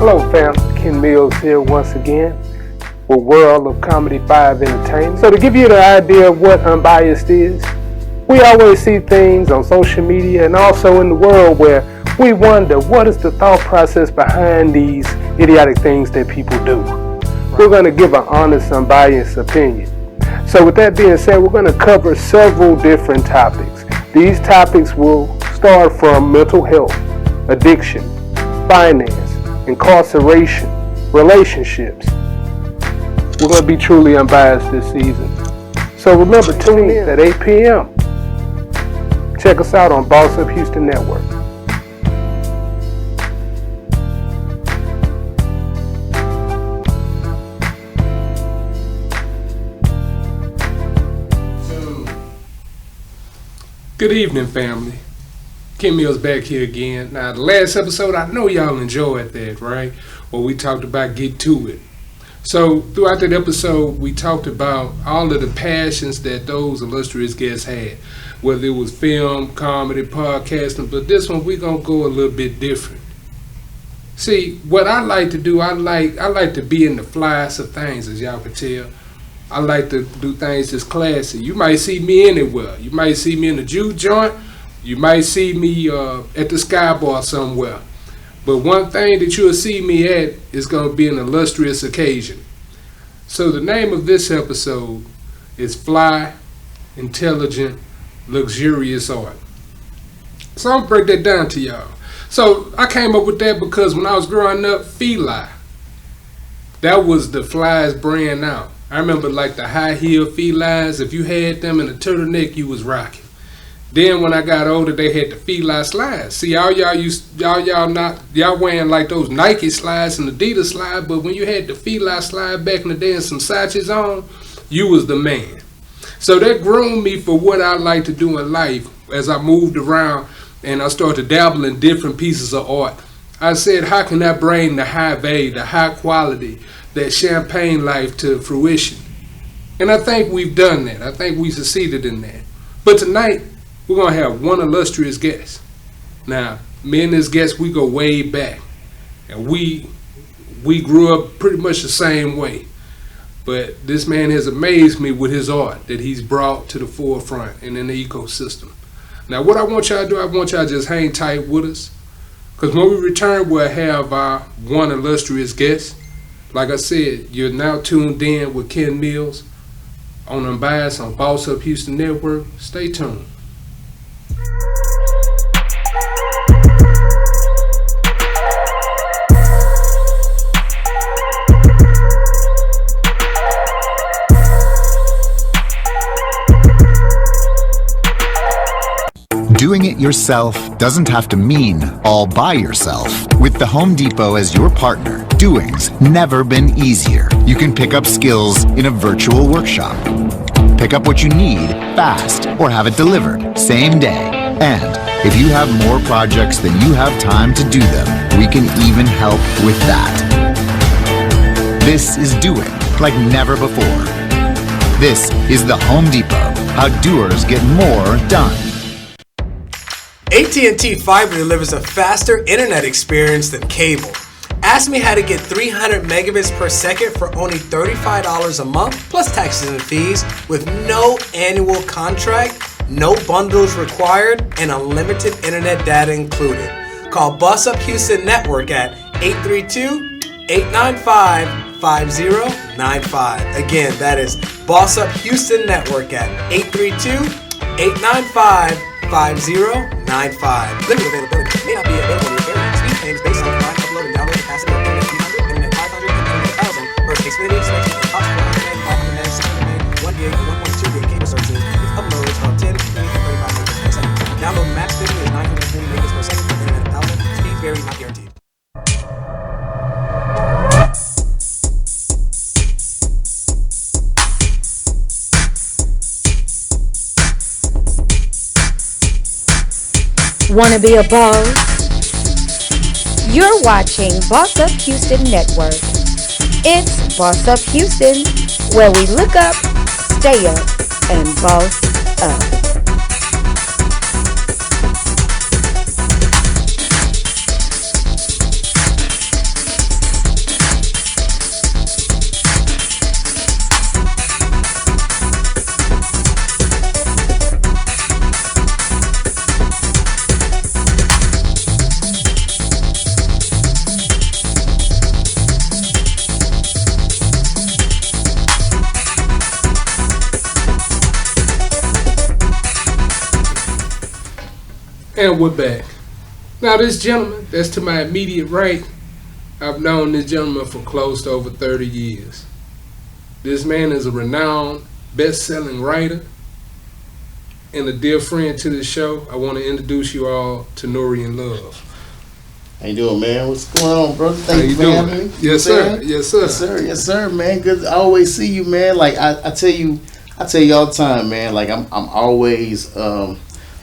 Hello fam, Ken Mills here once again with World of Comedy 5 Entertainment. So to give you the idea of what Unbiased is, we always see things on social media and also in the world where we wonder what is the thought process behind these idiotic things that people do. We're going to give an honest, unbiased opinion. So with that being said, we're going to cover several different topics. These topics will start from mental health, addiction, finance, incarceration, relationships. We're going to be truly unbiased this season. So remember, tune in at 8 p.m. Check us out on Boss Up Houston Network. Good evening, family. Ken Mills back here again. Now, the last episode, I know y'all enjoyed that, right? Where we talked about Get To It. So, throughout that episode, we talked about all of the passions that those illustrious guests had, whether it was film, comedy, podcasting, but this one, we're going to go a little bit different. See, what I like to do, I like to be in the flyest of things, as y'all can tell. I like to do things that's classy. You might see me anywhere. You might see me in the juke joint. You might see me at the Sky Bar somewhere. But one thing that you'll see me at is going to be an illustrious occasion. So the name of this episode is Fly, Intelligent, Luxurious Art. So I'll break that down to y'all. So I came up with that because when I was growing up, F.I.L.A, that was the flyest brand out. I remember like the high heel F.I.L.As. If you had them in a turtleneck, you was rocking. Then when I got older, they had the F.I.L.A slides. See, y'all wearing like those Nike slides and Adidas slides, but when you had the F.I.L.A slide back in the day and some Saatchis on, you was the man. So that groomed me for what I like to do in life. As I moved around and I started to dabble in different pieces of art, I said, how can I bring the high value, the high quality, that champagne life to fruition? And I think we've done that. I think we succeeded in that. But tonight, we're going to have one illustrious guest. Now, me and this guest, we go way back. And we grew up pretty much the same way. But this man has amazed me with his art that he's brought to the forefront and in the ecosystem. Now, what I want y'all to do, I want y'all to just hang tight with us. Because when we return, we'll have our one illustrious guest. Like I said, you're now tuned in with Ken Mills on Unbiased on Boss Up Houston Network. Stay tuned. Doing it yourself doesn't have to mean all by yourself. With the Home Depot as your partner, doing's never been easier. You can pick up skills in a virtual workshop. Pick up what you need fast or have it delivered same day. And if you have more projects than you have time to do them, we can even help with that. This is doing like never before. This is the Home Depot, how doers get more done. AT&T Fiber delivers a faster internet experience than cable. Ask me how to get 300 megabits per second for only $35 a month, plus taxes and fees, with no annual contract, no bundles required, and unlimited internet data included. Call Boss Up Houston Network at 832-895-5095. Again, that is Boss Up Houston Network at 832-895-5095. Limited availability. May not be available in your area. Speed change based on combined upload and download capacity of internet 300, internet 500, and internet 1000 for Xfinity extension and possible internet 500 meg, 600 meg, 1 gig, or 1.2 gig cable services with uploads of 10, 15, and 35 megabits per second. Download max speed is 940 megabits per second for internet 1000. Speed vary, not guaranteed. Wanna be a boss? You're watching Boss Up Houston Network. It's Boss Up Houston, where we look up, stay up, and boss up. And we're back. Now this gentleman that's to my immediate right, I've known this gentleman for close to over 30 years. This man is a renowned, best-selling writer and a dear friend to the show. I want to introduce you all to Norian Love. How you doing, man? What's going on, brother? How Thank you you for doing? having me. Yes, sir. Yes, sir. Yes, sir. Yes, sir, man. Good. I always see you, man. Like I tell you all the time, man. Like I'm always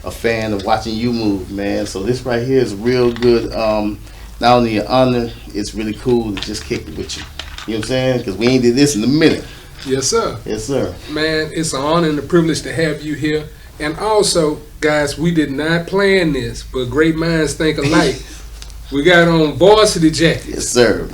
a fan of watching you move, man. So this right here is real good. Not only an honor, it's really cool to just kick it with you. You know what I'm saying? Because we ain't did this in a minute. Yes, sir. Yes, sir. Man, it's an honor and a privilege to have you here. And also, guys, we did not plan this, but great minds think alike. We got on varsity jackets. Yes, sir.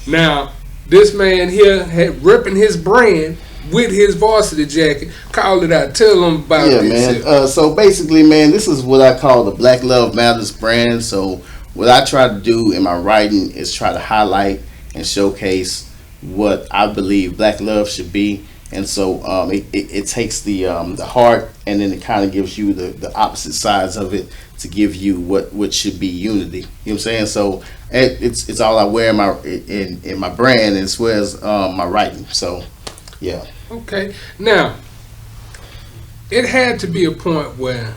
Now, this man here had ripping his brand with his varsity jacket. Call it out. Tell them about it. Yeah, man. So basically, man, this is what I call the Black Love Matters brand. So what I try to do in my writing is try to highlight and showcase what I believe Black love should be. And so it takes the heart, and then it kind of gives you the opposite sides of it to give you what should be unity. You know what I'm saying? So it's all I wear in my brand as well as my writing. So yeah. Okay. Now, it had to be a point where,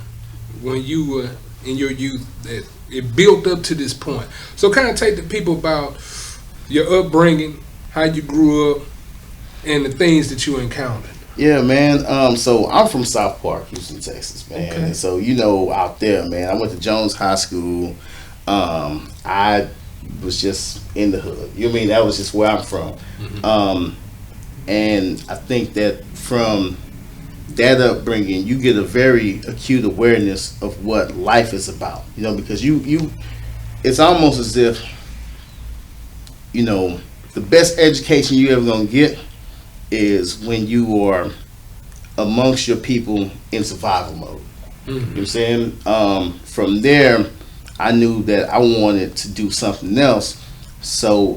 when you were in your youth, that it built up to this point. So kind of take the people about your upbringing, how you grew up, and the things that you encountered. Yeah, man. So I'm from South Park, Houston, Texas, man. Okay. And so out there, man. I went to Jones High School. I was just in the hood. You know what I mean? That was just where I'm from. Mm-hmm. And I think that from that upbringing, you get a very acute awareness of what life is about. You know, because you it's almost as if, you know, the best education you ever gonna get is when you are amongst your people in survival mode. Mm-hmm. You know what I'm saying? From there, I knew that I wanted to do something else. So,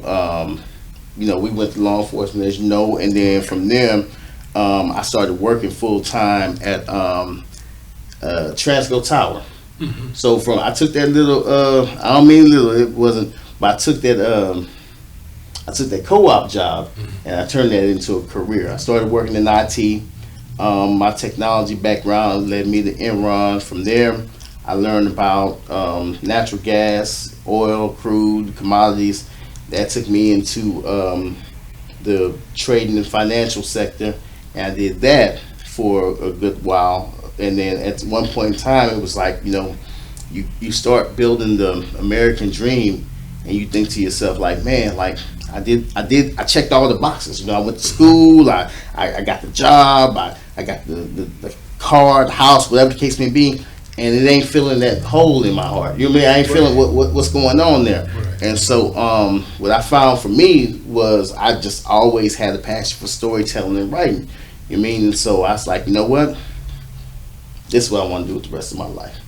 we went to law enforcement, as you know, and then from there, I started working full time at Transco Tower. Mm-hmm. So I took that little, I don't mean little, it wasn't, but I took that co-op job, and I turned that into a career. I started working in IT. My technology background led me to Enron. From there, I learned about natural gas, oil, crude, commodities. That took me into the trading and financial sector, and I did that for a good while. And then at one point in time, it was like, you start building the American dream, and you think to yourself, like, man, like, I checked all the boxes. I went to school, I got the job, I got the car, the house, whatever the case may be, and it ain't filling that hole in my heart. You know what I mean? I ain't feeling what's going on there. Right. And so what I found for me was I just always had a passion for storytelling and writing. You know what I mean? And so I was like, you know what? This is what I want to do with the rest of my life.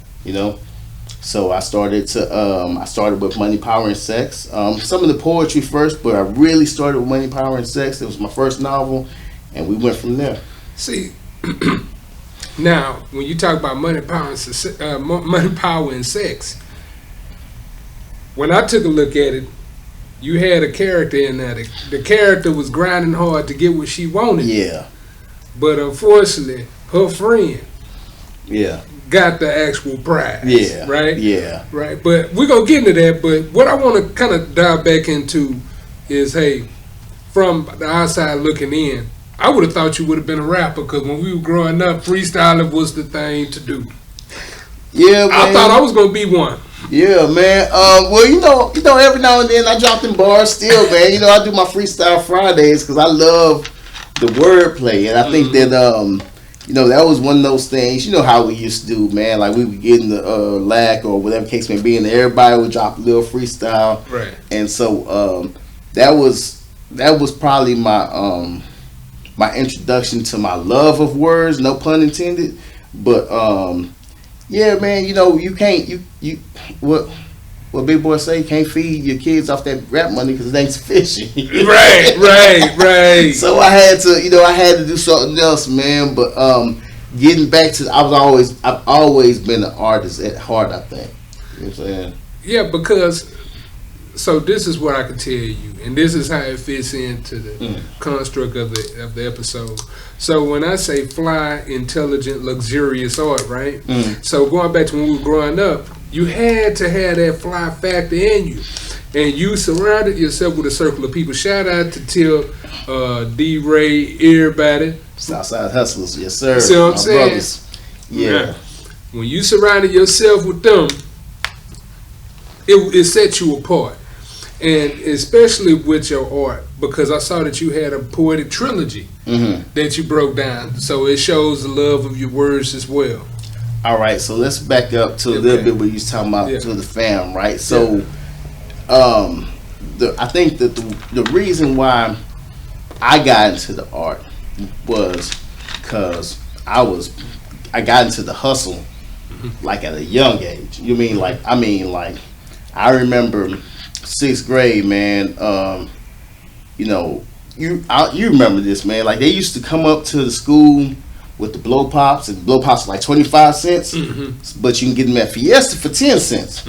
So I started with Money, Power, and Sex. Some of the poetry first, but I really started with Money, Power, and Sex. It was my first novel, and we went from there. See, now when you talk about money, power, and sex, when I took a look at it, you had a character in there. The character was grinding hard to get what she wanted. Yeah. But unfortunately, her friend. Yeah. Got the actual prize. Yeah. Right? Yeah. Right. But we're going to get into that. But what I want to kind of dive back into is, hey, from the outside looking in, I would have thought you would have been a rapper, because when we were growing up, freestyling was the thing to do. Yeah, man. I thought I was going to be one. Yeah, man. Well, every now and then I drop them bars still, man. I do my Freestyle Fridays because I love the wordplay. And I think that, that was one of those things. You know how we used to do, man. Like, we would get in the LAC or whatever case may be, and everybody would drop a little freestyle. Right. And so that was probably my my introduction to my love of words, no pun intended. But yeah, man, you can't what big boy say, you can't feed your kids off that rap money because it ain't sufficient. Right. Right. So I had to do something else, man. But getting back to, I've always been an artist at heart, I think. You know what I'm saying? Yeah, because, so this is what I can tell you, and this is how it fits into the construct of the episode. So when I say fly, intelligent, luxurious art, right? So going back to when we were growing up, you had to have that fly factor in you. And you surrounded yourself with a circle of people. Shout out to Tip, D-Ray, everybody. Southside Hustlers, yes sir. See what I'm saying? Brothers. Yeah. When you surrounded yourself with them, it set you apart. And especially with your art, because I saw that you had a poetic trilogy that you broke down. So it shows the love of your words as well. All right, so let's back up to a little bit what you was talking about to the fam, right? So I think that the reason why I got into the art was because I got into the hustle like at a young age. You mean like I remember 6th grade, man. You remember this, man? Like they used to come up to the school with the blow pops, and blow pops were like 25 cents, but you can get them at Fiesta for 10 cents.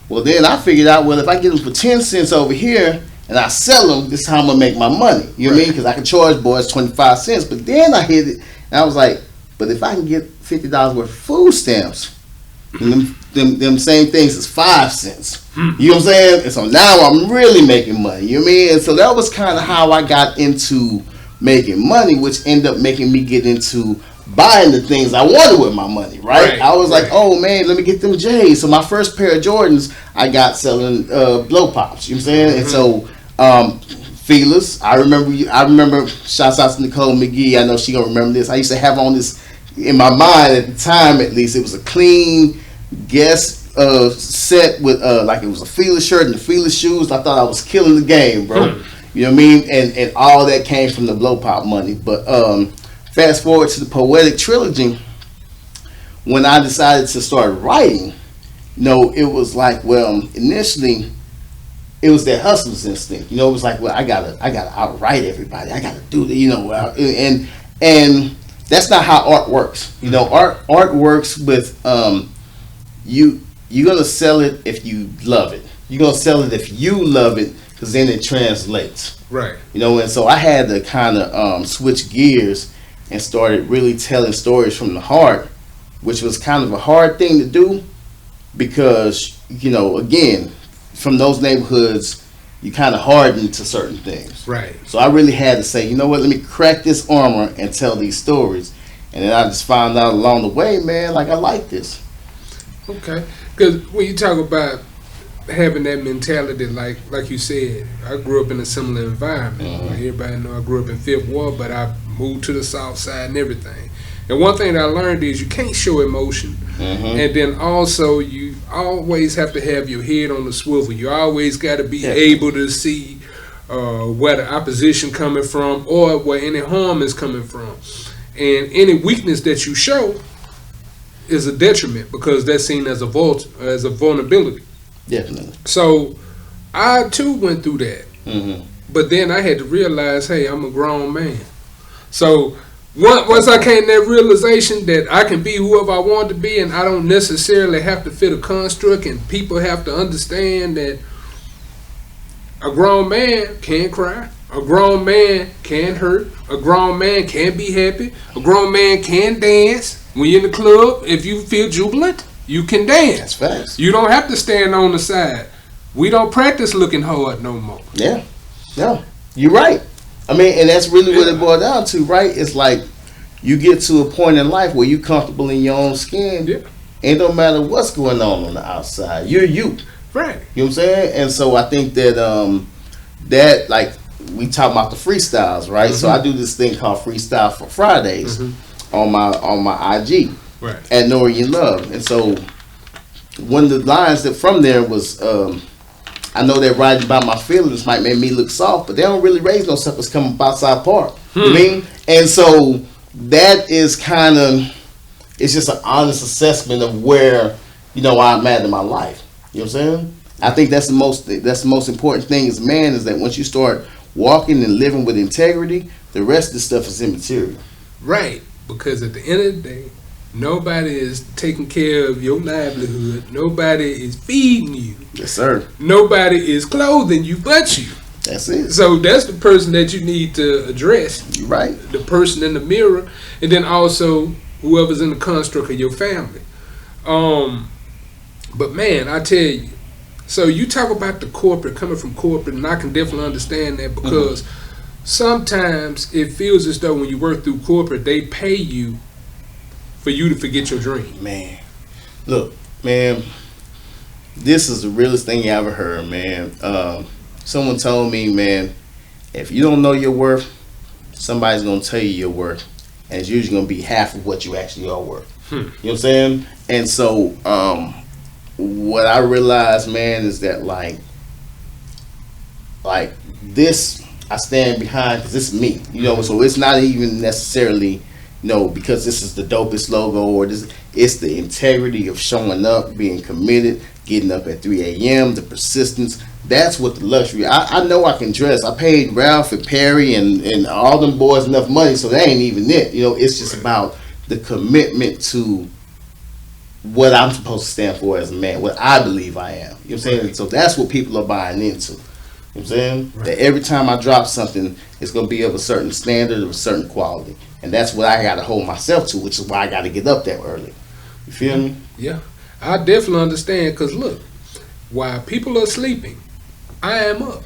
Well, then I figured out, well, if I get them for 10 cents over here and I sell them, this is how I'm gonna make my money. You know what I mean? Because I can charge boys 25 cents. But then I hit it, and I was like, but if I can get $50 worth of food stamps, them same things is 5 cents. You know what I'm saying? And so now I'm really making money. You know what I mean? And so that was kind of how I got into making money, which ended up making me get into buying the things I wanted with my money, right? I was like, oh man, let me get them J's. So my first pair of Jordans I got selling blow pops, you know what I'm saying? And so Feelers, I remember shouts out to Nicole McGee, I know she gonna remember this. I used to have on this in my mind at the time, at least. It was a clean Guess set with like it was a Feelers shirt and the Feelers shoes. I thought I was killing the game, bro. You know what I mean? And all that came from the blow pop money. But fast forward to the poetic trilogy, when I decided to start writing, it was like, well, initially it was that hustler's instinct. It was like, well, I gotta outwrite everybody. I gotta do the, and that's not how art works. Art works with you're gonna sell it if you love it. You're gonna sell it if you love it, because then it translates. Right. And so I had to kind of switch gears and started really telling stories from the heart, which was kind of a hard thing to do because, again, from those neighborhoods, you kind of harden to certain things. Right. So I really had to say, you know what, let me crack this armor and tell these stories. And then I just found out along the way, man, like I like this. Okay. Because when you talk about having that mentality, like you said, I grew up in a similar environment. Everybody know I grew up in Fifth Ward, but I moved to the South Side and everything. And one thing that I learned is you can't show emotion, and then also you always have to have your head on the swivel. You always got to be able to see where the opposition coming from or where any harm is coming from, and any weakness that you show is a detriment because that's seen as a vulnerability. Definitely. So I too went through that, but then I had to realize, hey, I'm a grown man. So once I came to that realization that I can be whoever I want to be, and I don't necessarily have to fit a construct, and people have to understand that a grown man can cry, a grown man can hurt, a grown man can be happy, a grown man can dance. When you're in the club, if you feel jubilant, you can dance. That's facts. You don't have to stand on the side. We don't practice looking hard no more. Yeah. No, you're right. I mean, and that's really what it boils down to, right? It's like you get to a point in life where you're comfortable in your own skin. Yeah. And no matter what's going on the outside, you're you. Right. You know what I'm saying? And so I think that that, like, we talk about the freestyles, right? So I do this thing called Freestyle for Fridays on my IG at Norian Love. And so one of the lines that from there was I know that writing about my feelings might make me look soft, but they don't really raise no suckers coming outside park. You know what I mean? And so that is kind of, it's just an honest assessment of where, I'm at in my life. You know what I'm saying? I think that's the most important thing as a man, is that once you start walking and living with integrity, the rest of the stuff is immaterial. Right. because at the end of the day, nobody is taking care of your livelihood. Nobody is feeding you. Yes, sir. Nobody is clothing you but you. That's it. So that's the person that you need to address. You're right. The person in the mirror, and then also whoever's in the construct of your family. But man, I tell you, so you talk about the corporate, coming from corporate, and I can definitely understand that because sometimes it feels as though when you work through corporate, they pay you for you to forget your dream. Man, look, man, this is the realest thing you ever heard, man. Someone told me, man, if you don't know your worth, somebody's going to tell you your worth, and it's usually going to be half of what you actually are worth. You know what I'm saying? And so what I realized, man, is that like this I stand behind because it's me, you know. So it's not even necessarily, because this is the dopest logo or this. It's the integrity of showing up, being committed, getting up at 3 a.m., the persistence. That's what the luxury. I know I can dress. I paid Ralph and Perry and all them boys enough money, so that ain't even it. It's just about the commitment to what I'm supposed to stand for as a man, what I believe I am. You know what I'm saying? Right. So that's what people are buying into. You know what I'm saying? Right. That every time I drop something, it's going to be of a certain standard, of a certain quality. And that's what I got to hold myself to, which is why I got to get up that early. You feel me? Yeah. I definitely understand because, look, while people are sleeping, I am up.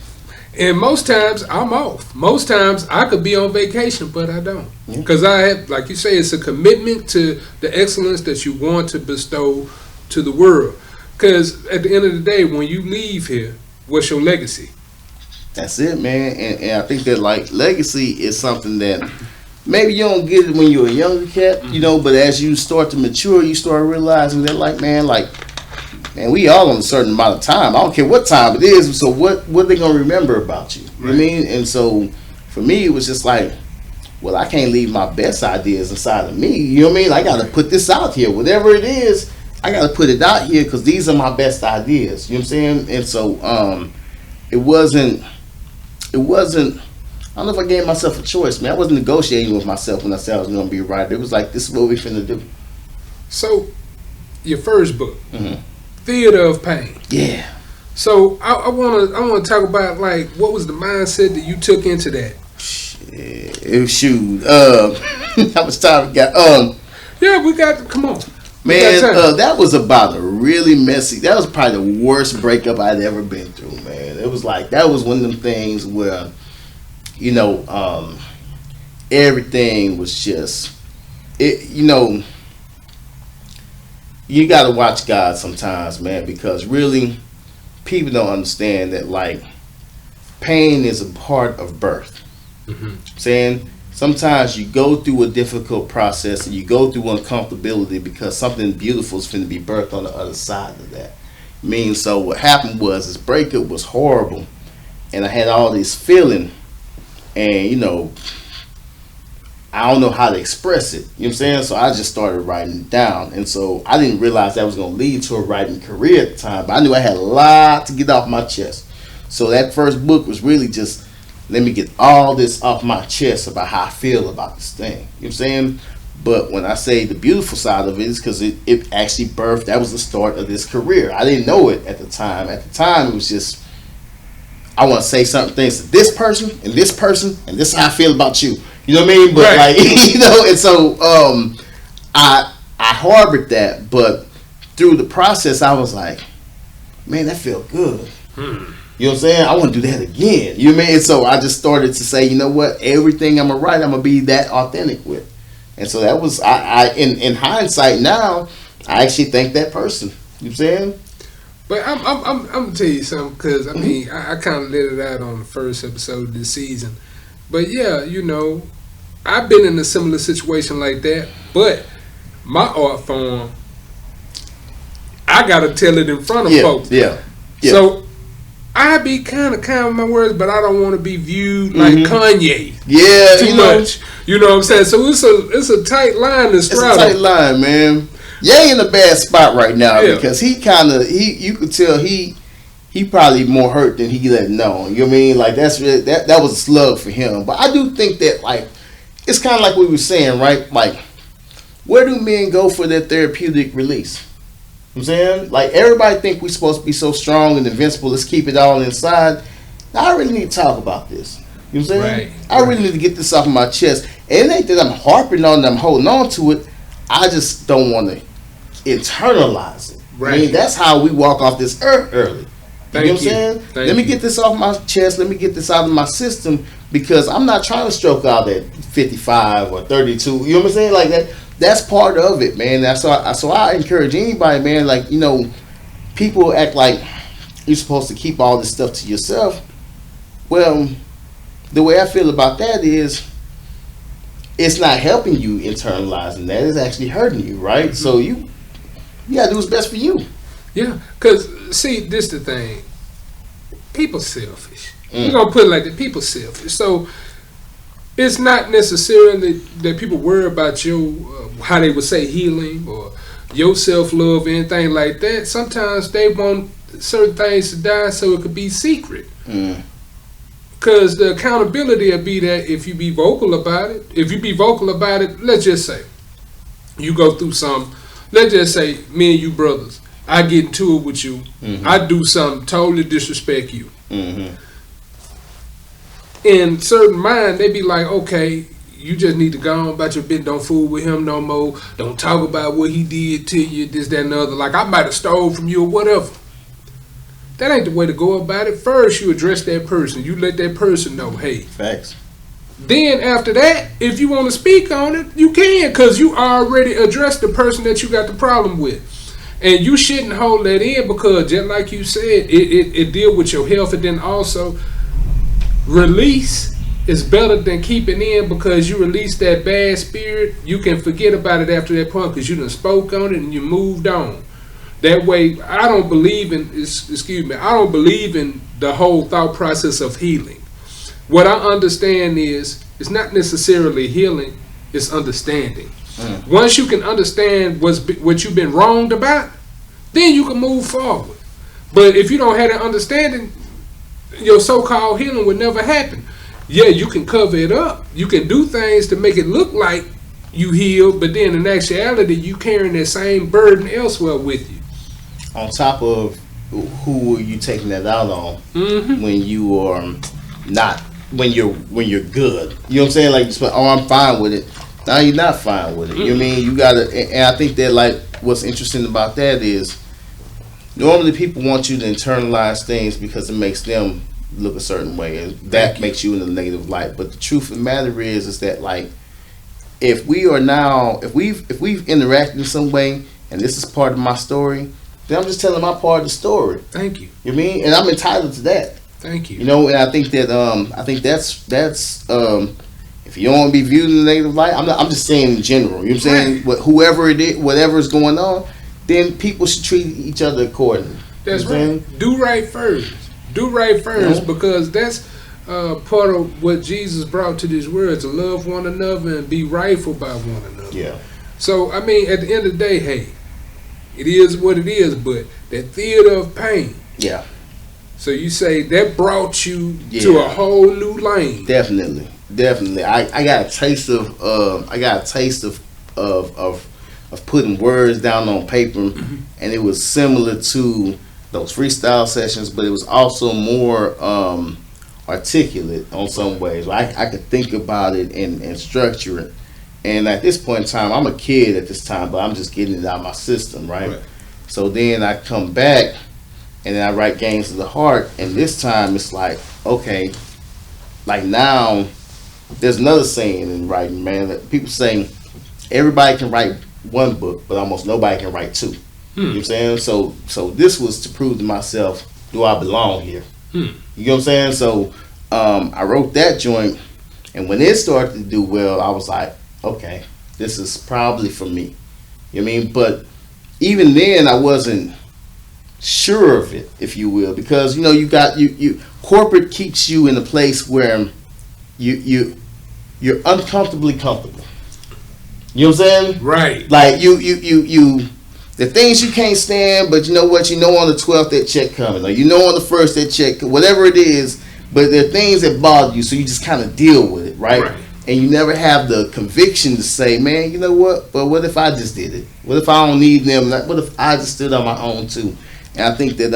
And most times, I'm off. Most times, I could be on vacation, but I don't. Because I have, like you say, it's a commitment to the excellence that you want to bestow to the world. Because at the end of the day, when you leave here, what's your legacy? That's it, man. And I think that, like, legacy is something that maybe you don't get it when you're a younger cat, but as you start to mature, you start realizing that, man, we all on a certain amount of time. I don't care what time it is. So what they gonna remember about you? You know what I mean? And so for me, it was just like, well, I can't leave my best ideas inside of me. You know what I mean? I got to put this out here. Whatever it is, I got to put it out here because these are my best ideas. You know what I'm saying? And so it wasn't. I don't know if I gave myself a choice, man. I wasn't negotiating with myself when I said I was going to be a writer. It was like, this is what we finna do. So, your first book, Theater of Pain. Yeah. So I wanna talk about what was the mindset that you took into that? Shoot. How much time we got? Yeah, we got. Come on, man. That was about a really messy. That was probably the worst breakup I'd ever been through, man. It was that was one of them things where, everything was just it. You got to watch God sometimes, man, because really people don't understand that pain is a part of birth. Saying sometimes you go through a difficult process and you go through uncomfortability because something beautiful is going to be birthed on the other side of that. So what happened was this breakup was horrible, and I had all this feeling, and I don't know how to express it. You know what I'm saying? So I just started writing it down. And so I didn't realize that was going to lead to a writing career at the time. But I knew I had a lot to get off my chest. So that first book was really just, let me get all this off my chest about how I feel about this thing. You know what I'm saying? But when I say the beautiful side of it is because it actually birthed, that was the start of this career. I didn't know it at the time. At the time, it was just, I want to say certain things to this person, and this person, and this is how I feel about you. You know what I mean? But right. And so I harbored that, but through the process, I was like, man, that felt good. You know what I'm saying? I want to do that again. You know what I mean? And so I just started to say, you know what? Everything I'm gonna write, I'm gonna be that authentic with. And so that was I in hindsight now, I actually thank that person. You know what I'm saying? But I'm gonna tell you something, because I kind of let it out on the first episode of this season. But yeah, I've been in a similar situation like that. But my art form, I gotta tell it in front of folks. Yeah. So I be kind of with my words, but I don't want to be viewed like Kanye. Yeah, too much. You know what I'm saying? So it's a tight line to straddle. It's a tight line, man. Ye in a bad spot right now because you could tell he probably more hurt than he let know. You know what I mean? That's really, that was a slug for him. But I do think that it's kind of like we were saying, right? where do men go for their therapeutic release? You know what I'm saying? Like, everybody think we're supposed to be so strong and invincible. Let's keep it all inside. Now, I really need to talk about this. You know what I'm saying? Right. I really need to get this off my chest. And it ain't that I'm harping on it, I'm holding on to it. I just don't want to internalize it. Right. I mean, that's how we walk off this earth early. You know what I'm saying? Thank Let me you. get this off my chest. Let me get this out of my system, because I'm not trying to stroke out at 55 or 32. You know what I'm saying? Like that. That's part of it, man. So I encourage anybody, man. Like, you know, people act like you're supposed to keep all this stuff to yourself. Well, the way I feel about that is, it's not helping you internalizing that. It's actually hurting you, right? So you gotta do what's best for you. Yeah, because, see, this the thing. People selfish. We're going to put it like that. People selfish. So, it's not necessarily that people worry about your, how they would say, healing or your self-love or anything like that. Sometimes they want certain things to die so it could be secret. Because the accountability will be that if you be vocal about it. If you be vocal about it, let's just say, you go through some, let's just say, me and you brothers, I get into it with you. I do something totally disrespect you. In certain mind, they be like, okay, you just need to go on about your business. Don't fool with him no more. Don't talk about what he did to you, this, that, and the other. Like, I might have stole from you or whatever. That ain't the way to go about it. First, you address that person. You let that person know, hey. Facts. Then after that, if you want to speak on it, you can, because you already addressed the person that you got the problem with. And you shouldn't hold that in, because just like you said, it deal with your health. And then also, release is better than keeping in, because you release that bad spirit. You can forget about it after that point, because you done spoke on it and you moved on. That way, I don't believe in the whole thought process of healing. What I understand is, it's not necessarily healing, it's understanding. Once you can understand what you've been wronged about, then you can move forward. But if you don't have that understanding, your so-called healing would never happen. Yeah, you can cover it up. You can do things to make it look like you healed, but then in actuality, you carrying that same burden elsewhere with you. On top of who are you taking that out on when you are not, when you're good. You know what I'm saying? Like, oh, I'm fine with it. Now you're not fine with it. You know what I mean? You gotta, and I think that, like, what's interesting about that is, normally people want you to internalize things because it makes them look a certain way, and that makes you in a negative light. But the truth of the matter is that, like, if we've interacted in some way, and this is part of my story, then I'm just telling my part of the story. Thank you. You know what I mean? And I'm entitled to that. Thank you. You know, and I think that that's if you don't want to be viewed in a negative light, I'm just saying in general. You know what I'm saying? Whoever it is, whatever is going on, then people should treat each other accordingly. That's you know right. Do right first. Do right first, because that's part of what Jesus brought to this world, to love one another and be rightful by one another. Yeah. So, I mean, at the end of the day, hey, it is what it is, but that theater of pain. Yeah. So you say that brought you to a whole new lane. Definitely. I got a taste of putting words down on paper, and it was similar to those freestyle sessions, but it was also more articulate on some ways. I could think about it and structure it. And at this point in time, I'm a kid at this time, but I'm just getting it out of my system, right? So then I come back and then I write Games of the Heart, and this time it's like, okay, like now there's another saying in writing, man, that people saying everybody can write one book, but almost nobody can write two. You know what I'm saying? So this was to prove to myself, do I belong here? You know what I'm saying? So I wrote that joint, and when it started to do well, I was like, okay, this is probably for me. You know what I mean? But even then, I wasn't sure of it, if you will, because you know you corporate keeps you in a place where you're uncomfortably comfortable. You know what I'm saying? Right. Like you the things you can't stand, but you know what? You know on the 12th that check coming, or you know on the 1st that check, whatever it is. But there are things that bother you, so you just kind of deal with it, right? and you never have the conviction to say, man, you know what? But what if I just did it? What if I don't need them? What if I just stood on my own too? And I think that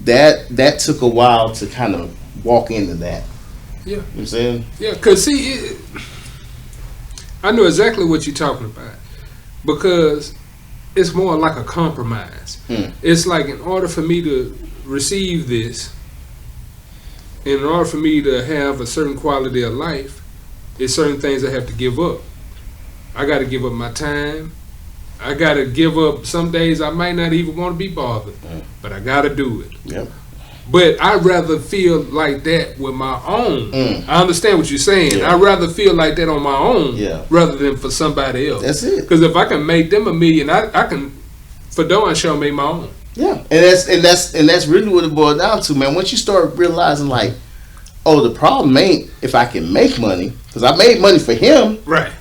that took a while to kind of walk into that. Yeah. You know what I'm saying? Yeah, because see, I know exactly what you're talking about, because it's more like a compromise. It's like, in order for me to receive this, in order for me to have a certain quality of life, there's certain things I have to give up. I got to give up my time. I got to give up, some days I might not even want to be bothered, but I got to do it. Yep. But I'd rather feel like that with my own. I understand what you're saying. Yeah. I'd rather feel like that on my own, Yeah, rather than for somebody else. that's it. Because if I can make them $1 million, I can, for darn sure, make my own. Yeah, and that's really what it boiled down to, man. Once you start realizing, like, oh, the problem ain't if I can make money, because I made money for him. Right.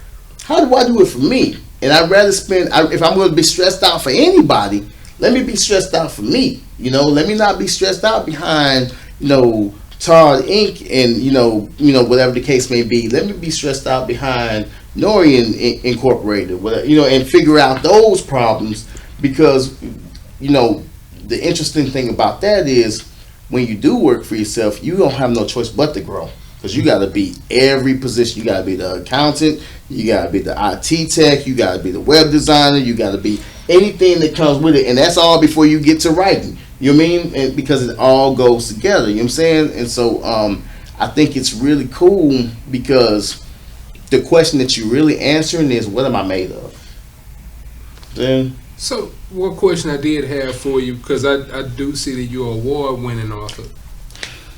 How do I do it for me? And I'd rather spend, if I'm going to be stressed out for anybody, let me be stressed out for me. You know, let me not be stressed out behind, Tarred Ink and, whatever the case may be. Let me be stressed out behind Norian Incorporated, whatever, and figure out those problems, because, the interesting thing about that is when you do work for yourself, you don't have no choice but to grow. Because you got to be every position. You got to be the accountant. You got to be the IT tech. You got to be the web designer. You got to be anything that comes with it. And that's all before you get to writing. You know what I mean? And because it all goes together. You know what I'm saying? And so I think it's really cool, because the question that you're really answering is, what am I made of? Then. So, one question I did have for you, because I do see that you're an award-winning author.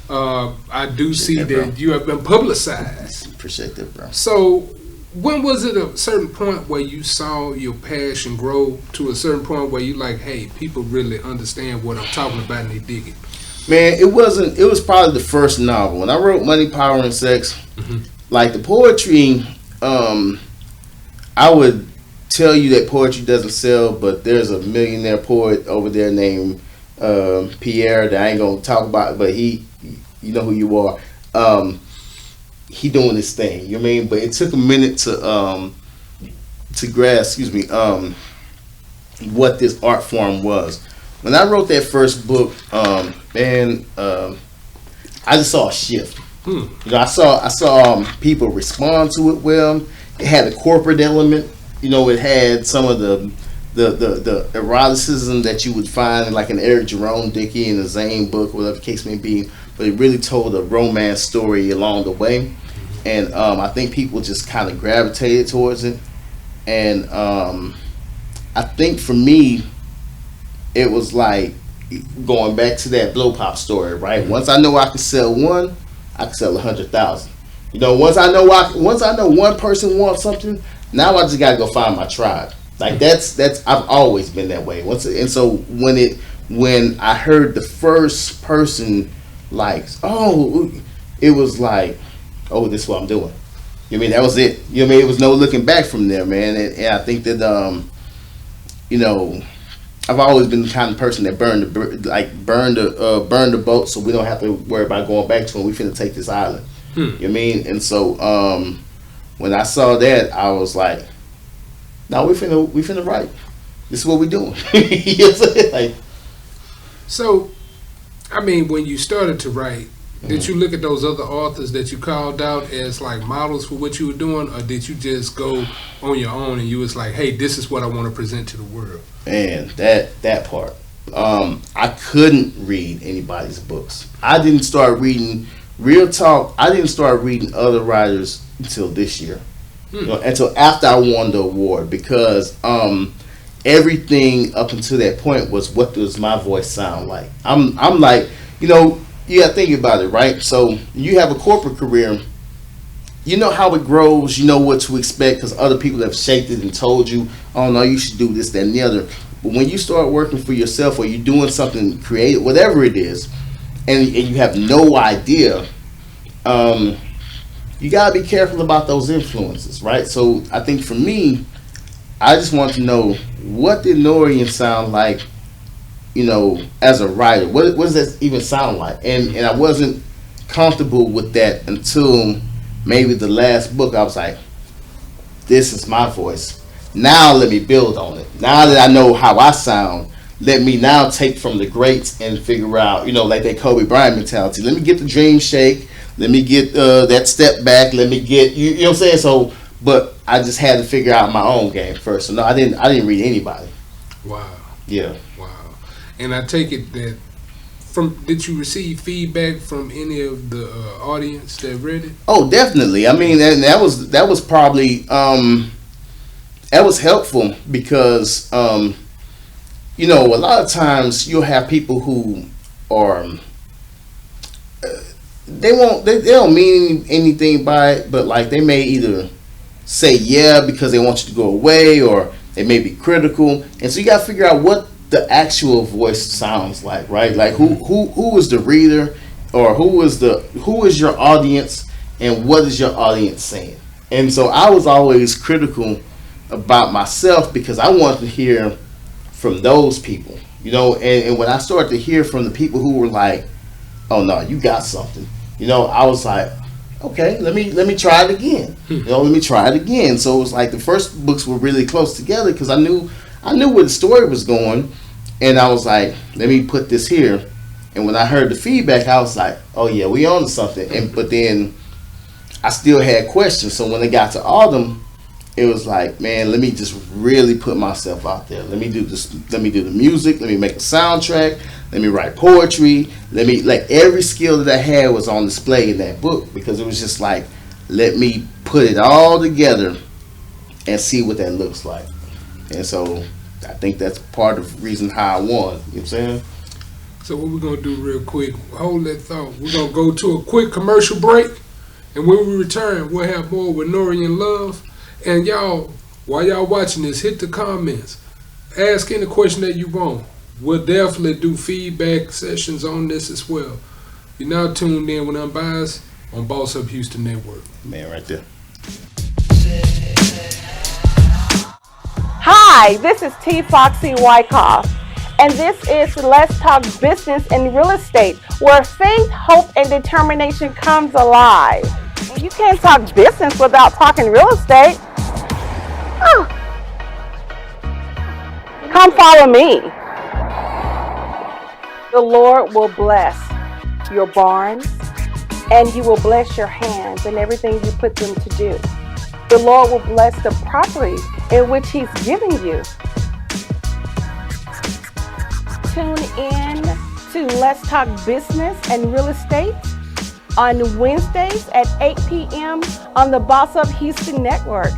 I do see that you have been publicized. Appreciate that, bro. So, when was it a certain point where you saw your passion grow to a certain point where you like, hey, people really understand what I'm talking about and they dig it? Man, it was probably the first novel. When I wrote Money, Power, and Sex, like the poetry, I would tell you that poetry doesn't sell, but there's a millionaire poet over there named Pierre that I ain't gonna talk about, but you know who you are. He doing his thing, you know what I mean? But it took a minute to grasp, what this art form was. When I wrote that first book, I just saw a shift. I saw people respond to it well. It had a corporate element. It had some of the eroticism that you would find in like an Eric Jerome Dickey and a Zane book, whatever the case may be. But it really told a romance story along the way. And I think people just kind of gravitated towards it. And I think for me, it was like going back to that blow pop story, right? Once I know I can sell one, I can sell 100,000. Once I know one person wants something, now I just gotta go find my tribe. Like that's I've always been that way. So when I heard the first person like, oh, it was like, oh, this is what I'm doing. You know what I mean? That was it. You know what I mean? It was no looking back from there, man. And I think that I've always been the kind of person that burned the boat, so we don't have to worry about going back to it. We finna take this island. You know what I mean? And so when I saw that, I was like, "No, we finna write. This is what we doing." You know what I'm saying? Like, so, I mean, when you started to write, did you look at those other authors that you called out as like models for what you were doing, or did you just go on your own and you was like, "Hey, this is what I want to present to the world"? Man, that part. I couldn't read anybody's books. I didn't start reading. Real talk, I didn't start reading other writers until this year, until after I won the award, because everything up until that point was, what does my voice sound like? I'm like, you gotta think about it, right? So you have a corporate career, you know how it grows, you know what to expect, because other people have shaped it and told you, oh no, you should do this, that, and the other. But when you start working for yourself, or you're doing something creative, whatever it is, and you have no idea, you gotta be careful about those influences, right? So I think for me, I just want to know, what did Norian sound like, as a writer? What does that even sound like? And I wasn't comfortable with that until maybe the last book, I was like, this is my voice. Now let me build on it. Now that I know how I sound, let me now take from the greats and figure out, like that Kobe Bryant mentality. Let me get the dream shake. Let me get that step back. Let me get, you know what I'm saying? So, but I just had to figure out my own game first. So no, I didn't read anybody. Wow. Yeah. Wow. And I take it that did you receive feedback from any of the audience that read it? Oh, definitely. I mean, that was probably that was helpful because a lot of times you'll have people who are they don't mean anything by it, but like they may either say yeah because they want you to go away, or they may be critical, and so you got to figure out what the actual voice sounds like, right? Like who is the reader, or who is your audience, and what is your audience saying? And so I was always critical about myself because I wanted to hear from those people, and when I started to hear from the people who were like, oh no, you got something, I was like, okay, let me try it again. Let me try it again. So it was like the first books were really close together because I knew where the story was going, and I was like, let me put this here. And when I heard the feedback, I was like, oh yeah, we on to something. But then I still had questions. So when it got to Autumn, it was like, man, let me just really put myself out there. Let me do this. Let me do the music. Let me make a soundtrack. Let me write poetry. Every skill that I had was on display in that book, because it was just like, let me put it all together and see what that looks like. And so I think that's part of the reason how I won. You know what I'm saying? So what we're going to do real quick, hold that thought. We're going to go to a quick commercial break, and when we return, we'll have more with Norian Love. And y'all, while y'all watching this, hit the comments. Ask any question that you want. We'll definitely do feedback sessions on this as well. You're now tuned in with Unbiased on Boss Up Houston Network. Man, right there. Hi, this is T. Foxy Wyckoff, and this is Let's Talk Business and Real Estate, where faith, hope, and determination comes alive. You can't talk business without talking real estate. Oh. Come follow me. The Lord will bless your barns, and He will bless your hands and everything you put them to do. The Lord will bless the property in which He's giving you. Tune in to Let's Talk Business and Real Estate on Wednesdays at 8 p.m. on the Boss Up Houston Network.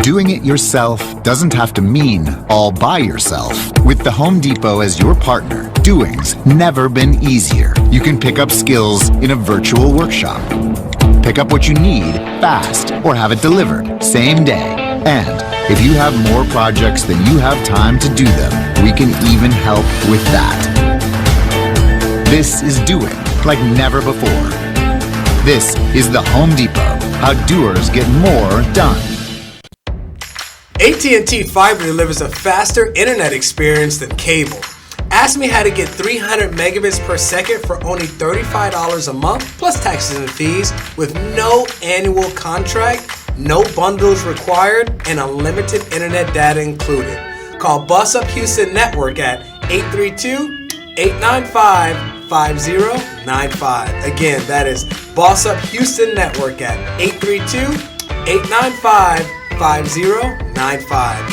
Doing it yourself doesn't have to mean all by yourself. With the Home Depot as your partner, doing's never been easier. You can pick up skills in a virtual workshop. Pick up what you need fast or have it delivered same day. And if you have more projects than you have time to do them, we can even help with that. This is doing like never before. This is the Home Depot, how doers get more done. AT&T Fiber delivers a faster internet experience than cable. Ask me how to get 300 megabits per second for only $35 a month, plus taxes and fees, with no annual contract, no bundles required, and unlimited internet data included. Call Boss Up Houston Network at 832-895-5095. Again, that is Boss Up Houston Network at 832-895-5095.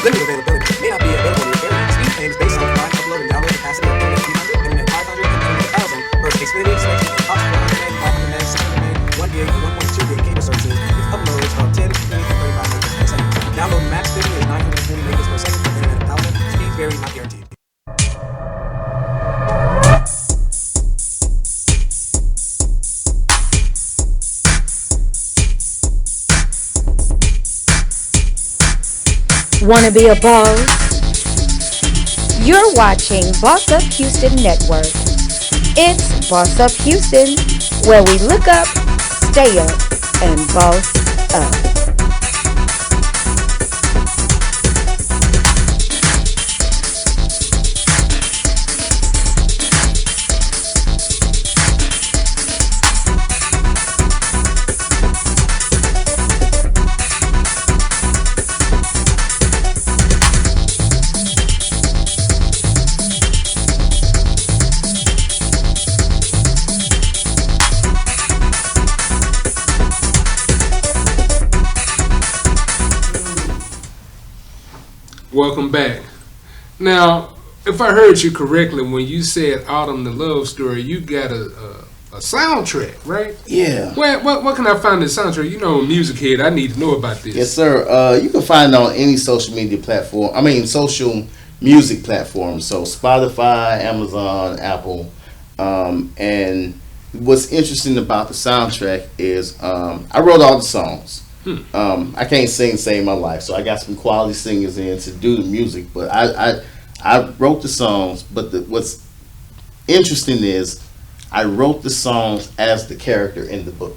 Limited availability may not be available in your area. Speed claims based on combined upload and download capacity of internet 300, internet 500, and internet 1000 versus Xfinity, Spectrum, and Cox 400 meg, 500 meg, 600 meg, 1 gig, 1.2 gig cable services with uploads of 10, 20, and 35 megabits per second. Download max speed is 920 megabits per second for internet 1000. Speed vary, not guaranteed. Wanna be a boss? You're watching Boss Up Houston Network. It's Boss Up Houston, where we look up, stay up, and boss up. Welcome back. Now, if I heard you correctly, when you said Autumn the Love Story, you got a soundtrack, right? Yeah. What can I find the soundtrack? You know, music head, I need to know about this. Yes, sir. You can find it on any social media platform. social music platform. So Spotify, Amazon, Apple. And what's interesting about the soundtrack is I wrote all the songs. I can't sing my life, so I got some quality singers in to do the music. But I wrote the songs. But what's interesting is I wrote the songs as the character in the book.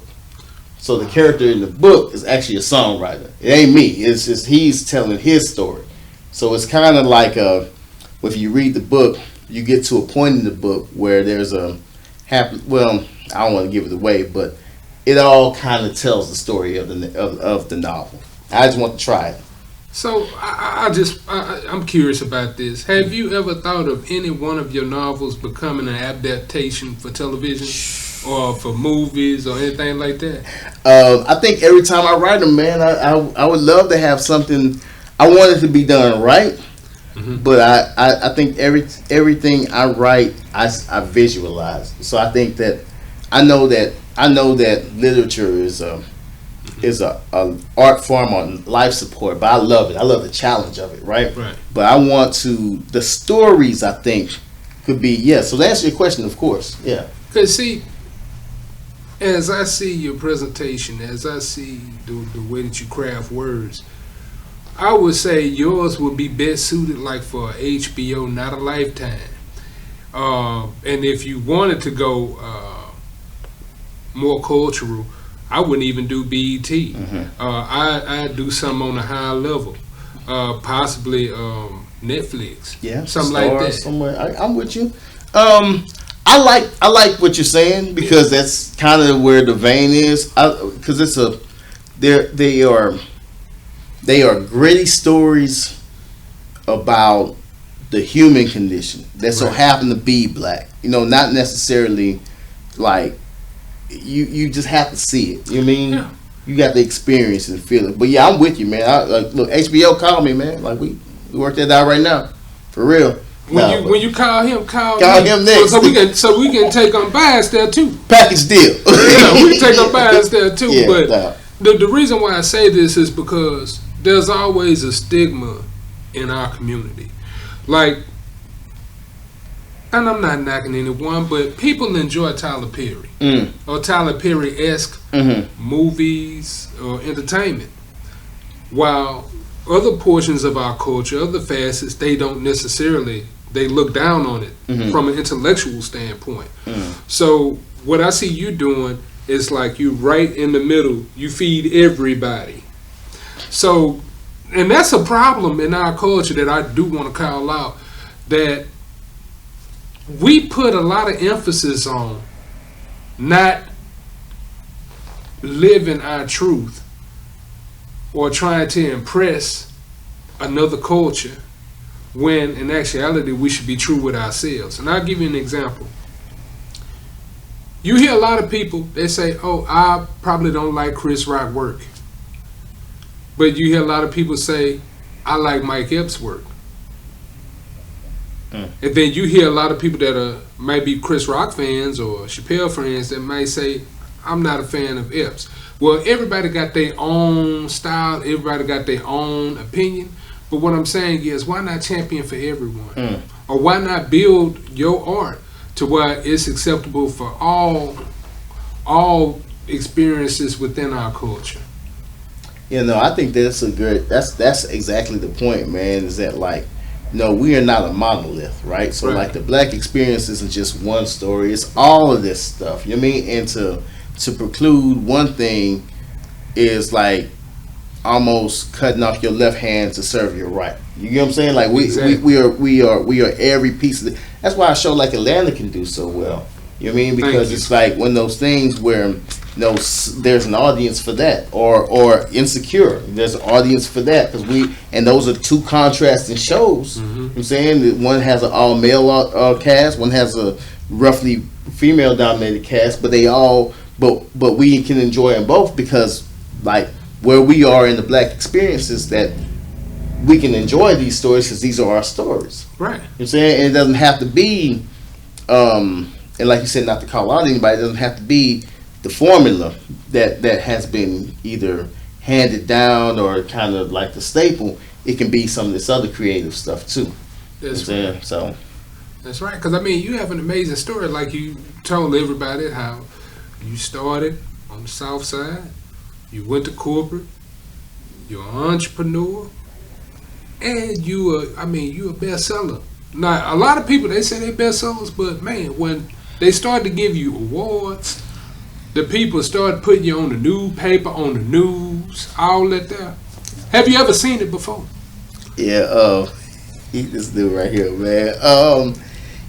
So the character in the book is actually a songwriter. It ain't me. It's just he's telling his story. So it's kind of like if you read the book, you get to a point in the book where there's a happy. Well, I don't want to give it away, but it all kind of tells the story of the novel. I just want to try it. So I'm curious about this. Have you ever thought of any one of your novels becoming an adaptation for television or for movies or anything like that? I think every time I write them, man, I would love to have something. I want it to be done right, but I think everything I write, I visualize. So I think that I know that literature is a art form on life support, but I love it. I love the challenge of it, right? Right. But I want the stories, I think, could be, yeah. So to answer your question, of course, yeah. Because see, as I see your presentation, as I see the way that you craft words, I would say yours would be best suited like for HBO, not a Lifetime. And if you wanted to go more cultural, I wouldn't even do BET. I'd do something on a high level, possibly Netflix. Yeah, something like that. Somewhere. I'm with you. I like what you're saying because that's kind of where the vein is. Because they are gritty stories about the human condition that so happen to be black. You know, not necessarily like. You just have to see it. You know what I mean? Yeah. You got to experience and feel it. But yeah, I'm with you, man. Look, HBO called me, man. Like we work that out right now, for real. When you call him, call him next. So we can take Unbiased there too. Package deal. Yeah, we can take Unbiased there too. Yeah, but the reason why I say this is because there's always a stigma in our community, like. And I'm not knocking anyone, but people enjoy Tyler Perry or Tyler Perry-esque movies or entertainment. While other portions of our culture, other facets, they don't necessarily, they look down on it from an intellectual standpoint. So what I see you doing is like you right in the middle, you feed everybody. So, and that's a problem in our culture that I do want to call out, that we put a lot of emphasis on not living our truth or trying to impress another culture when in actuality we should be true with ourselves. And I'll give you an example. You hear a lot of people, they say, oh, I probably don't like Chris Rock's work. But you hear a lot of people say, I like Mike Epps' work. And then you hear a lot of people that might be Chris Rock fans or Chappelle fans that might say, I'm not a fan of Epps. Well, everybody got their own style. Everybody got their own opinion. But what I'm saying is, why not champion for everyone? Or why not build your art to where it's acceptable for all experiences within our culture? You know, I think that's that's exactly the point, man, is that like no, we are not a monolith, right? So Right. like the black experience isn't just one story; it's all of this stuff. You know what I mean? And to preclude one thing is like almost cutting off your left hand to serve your right. You get what I'm saying? Like Exactly. we are every piece of it. That's why a show like Atlanta can do so well. You know what I mean? Because you. it's like one of those things where there's an audience for that, or Insecure. There's an audience for that because and those are two contrasting shows. You know what I'm saying that one has an all male cast, one has a roughly female dominated cast, but but we can enjoy them both because like where we are in the black experiences that we can enjoy these stories because these are our stories. Right. You know what I'm saying? And it doesn't have to be, and like you said, not to call out anybody, it doesn't have to be the formula that has been either handed down or kind of like the staple. It can be some of this other creative stuff too. That's You know what I'm right. saying? So, That's right. Because, I mean, you have an amazing story. Like you told everybody how you started on the south side, you went to corporate, you're an entrepreneur, and you a bestseller. Now, a lot of people, they say they bestsellers, but, man, when they start to give you awards, the people start putting you on the newspaper, on the news, all that there. Have you ever seen it before? yeah, this dude right here, man.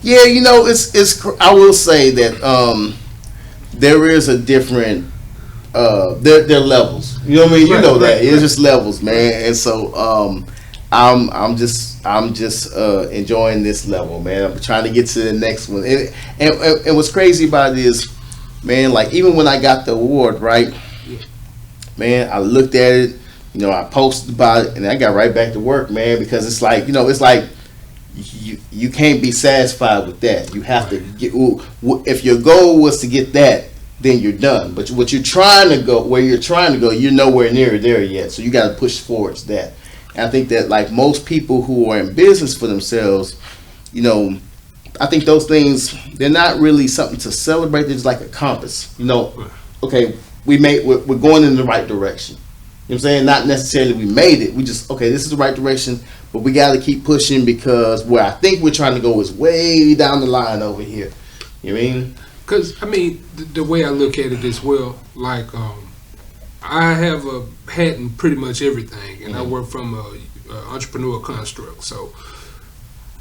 Yeah, it's. I will say that there is a different. There are levels. You know what I mean? You Right, know that right, it's right. just levels, man. And so I'm just enjoying this level, man. I'm trying to get to the next one. And what's crazy about it is, man, like even when I got the award, right, man, I looked at it. I posted about it, and I got right back to work, man, because it's like, it's like you can't be satisfied with that. You have to get. If your goal was to get that, then you're done. But what you're trying to go, where you're trying to go, you're nowhere near there yet. So you got to push towards that. And I think that like most people who are in business for themselves, I think those things, they're not really something to celebrate. They're just like a compass. Okay, we're going in the right direction. You know what I'm saying? Not necessarily we made it. We just, okay, this is the right direction, but we got to keep pushing because where I think we're trying to go is way down the line over here. You know what I mean? Because, I mean, the way I look at it as well, like, I have a hat in pretty much everything, and I work from a entrepreneur construct. So,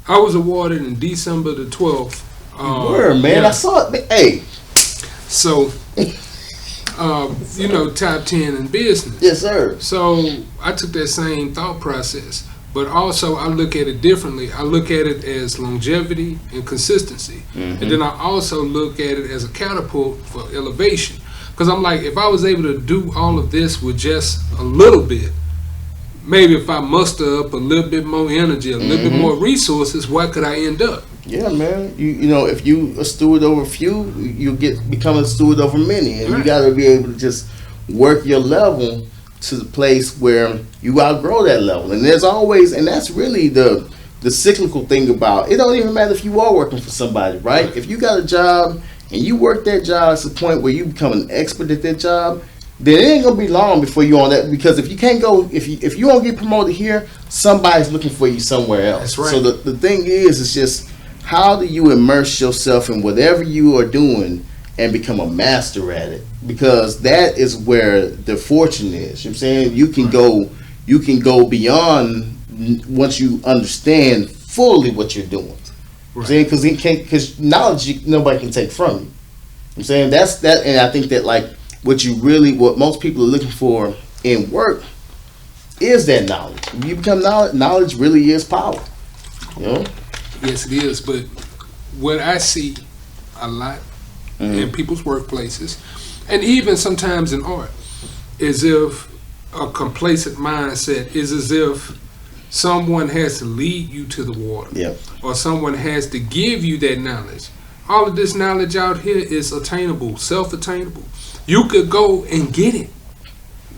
I was awarded in December the 12th. Word, man. Yeah. I saw it. Hey. So, top 10 in business. Yes, sir. So, I took that same thought process. But also, I look at it differently. I look at it as longevity and consistency. And then I also look at it as a catapult for elevation. Because I'm like, if I was able to do all of this with just a little bit, maybe if I muster up a little bit more energy, a little bit more resources, where could I end up? Yeah, man. If you a steward over few, you become a steward over many. And you got to be able to just work your level to the place where you outgrow that level. And there's always, and that's really the cyclical thing about it. Don't even matter if you are working for somebody, right? If you got a job and you work that job to the point where you become an expert at that job, then it ain't gonna be long before you're on that. Because if you can't go, if you don't get promoted here, somebody's looking for you somewhere else. That's right. So the thing is, it's just how do you immerse yourself in whatever you are doing and become a master at it, because that is where the fortune is. You know what I'm saying? You can go beyond once you understand fully what you're doing. Right. You know what I'm saying? Because knowledge nobody can take from you. You know what I'm saying? That's that, and I think that like what most people are looking for in work is that knowledge. When you become knowledge really is power. Yes, it is. But what I see a lot in people's workplaces, and even sometimes in art, is if a complacent mindset is as if someone has to lead you to the water, or someone has to give you that knowledge. All of this knowledge out here is attainable, self-attainable. You could go and get it.